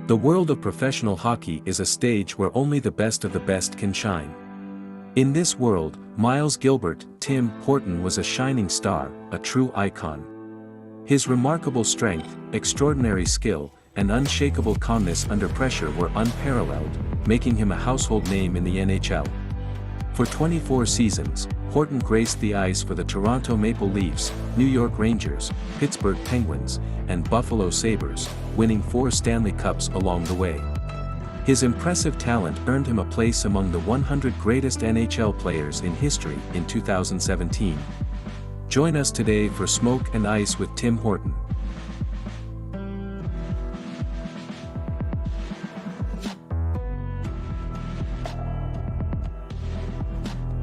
The world of professional hockey is a stage where only the best of the best can shine. In this world, Miles Gilbert, Tim Horton was a shining star, a true icon. His remarkable strength, extraordinary skill, and unshakable calmness under pressure were unparalleled, making him a household name in the NHL. For 24 seasons, Horton graced the ice for the Toronto Maple Leafs, New York Rangers, Pittsburgh Penguins, and Buffalo Sabres, winning 4 Stanley Cups along the way. His impressive talent earned him a place among the 100 greatest NHL players in history in 2017. Join us today for Smoke and Ice with Tim Horton.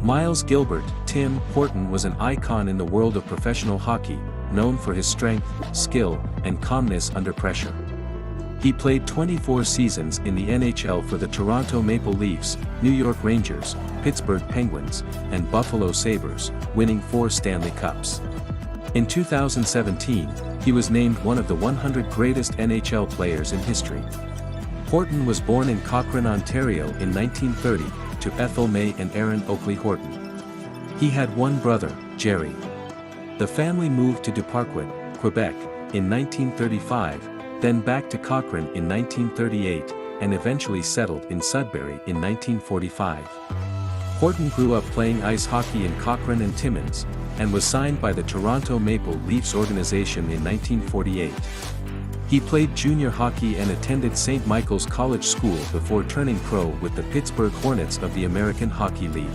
Miles Gilbert, Tim Horton was an icon in the world of professional hockey, known for his strength, skill, and calmness under pressure. He played 24 seasons in the NHL for the Toronto Maple Leafs, New York Rangers, Pittsburgh Penguins, and Buffalo Sabres, winning 4 Stanley Cups. In 2017, he was named one of the 100 greatest NHL players in history. Horton was born in Cochrane, Ontario in 1930, to Ethel May and Aaron Oakley Horton. He had one brother, Jerry. The family moved to Duparquet, Quebec, in 1935, then back to Cochrane in 1938, and eventually settled in Sudbury in 1945. Horton grew up playing ice hockey in Cochrane and Timmins, and was signed by the Toronto Maple Leafs organization in 1948. He played junior hockey and attended St. Michael's College School before turning pro with the Pittsburgh Hornets of the American Hockey League.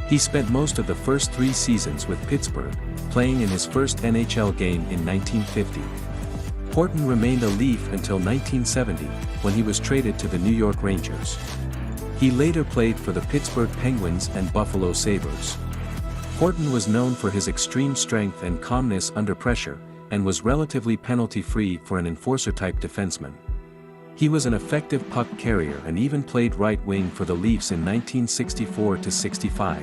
He spent most of the first 3 seasons with Pittsburgh, playing in his first NHL game in 1950. Horton remained a Leaf until 1970, when he was traded to the New York Rangers. He later played for the Pittsburgh Penguins and Buffalo Sabres. Horton was known for his extreme strength and calmness under pressure, and was relatively penalty-free for an enforcer-type defenseman. He was an effective puck carrier and even played right wing for the Leafs in 1964-65.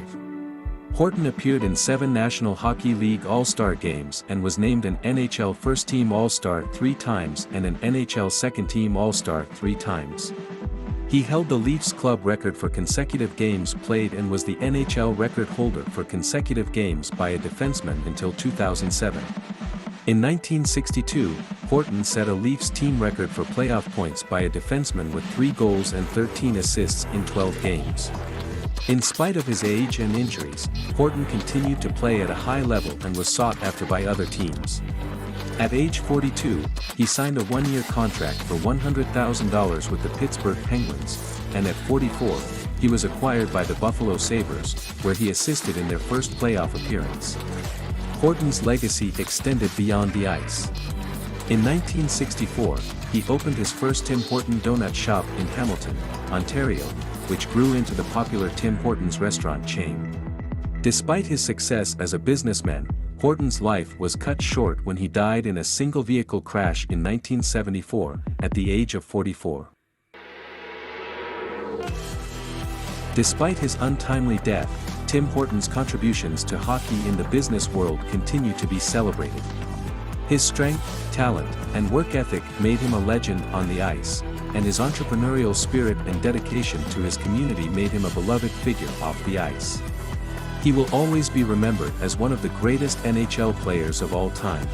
Horton appeared in 7 National Hockey League All-Star games and was named an NHL First Team All-Star 3 times and an NHL Second Team All-Star 3 times. He held the Leafs club record for consecutive games played and was the NHL record holder for consecutive games by a defenseman until 2007. In 1962, Horton set a Leafs team record for playoff points by a defenseman with 3 goals and 13 assists in 12 games. In spite of his age and injuries, Horton continued to play at a high level and was sought after by other teams. At age 42, he signed a 1-year contract for $100,000 with the Pittsburgh Penguins, and at 44, he was acquired by the Buffalo Sabres, where he assisted in their first playoff appearance. Horton's legacy extended beyond the ice. In 1964, he opened his first Tim Horton donut shop in Hamilton, Ontario, which grew into the popular Tim Hortons restaurant chain. Despite his success as a businessman, Horton's life was cut short when he died in a single-vehicle crash in 1974, at the age of 44. Despite his untimely death, Tim Horton's contributions to hockey in the business world continue to be celebrated. His strength, talent, and work ethic made him a legend on the ice, and his entrepreneurial spirit and dedication to his community made him a beloved figure off the ice. He will always be remembered as one of the greatest NHL players of all time.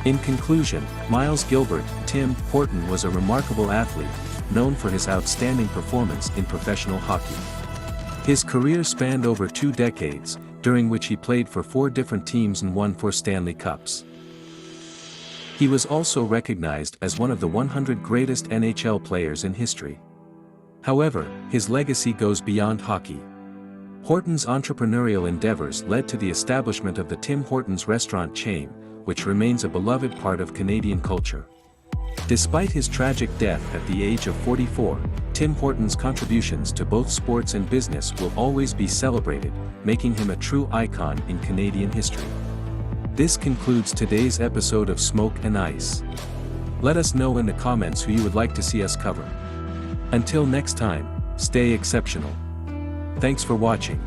In conclusion, Miles Gilbert, Tim Horton was a remarkable athlete, known for his outstanding performance in professional hockey. His career spanned over 2 decades, during which he played for 4 different teams and won 4 Stanley Cups. He was also recognized as one of the 100 greatest NHL players in history. However, his legacy goes beyond hockey. Horton's entrepreneurial endeavors led to the establishment of the Tim Hortons restaurant chain, which remains a beloved part of Canadian culture. Despite his tragic death at the age of 44, Tim Horton's contributions to both sports and business will always be celebrated, making him a true icon in Canadian history. This concludes today's episode of Smoke and Ice. Let us know in the comments who you would like to see us cover. Until next time, stay exceptional. Thanks for watching.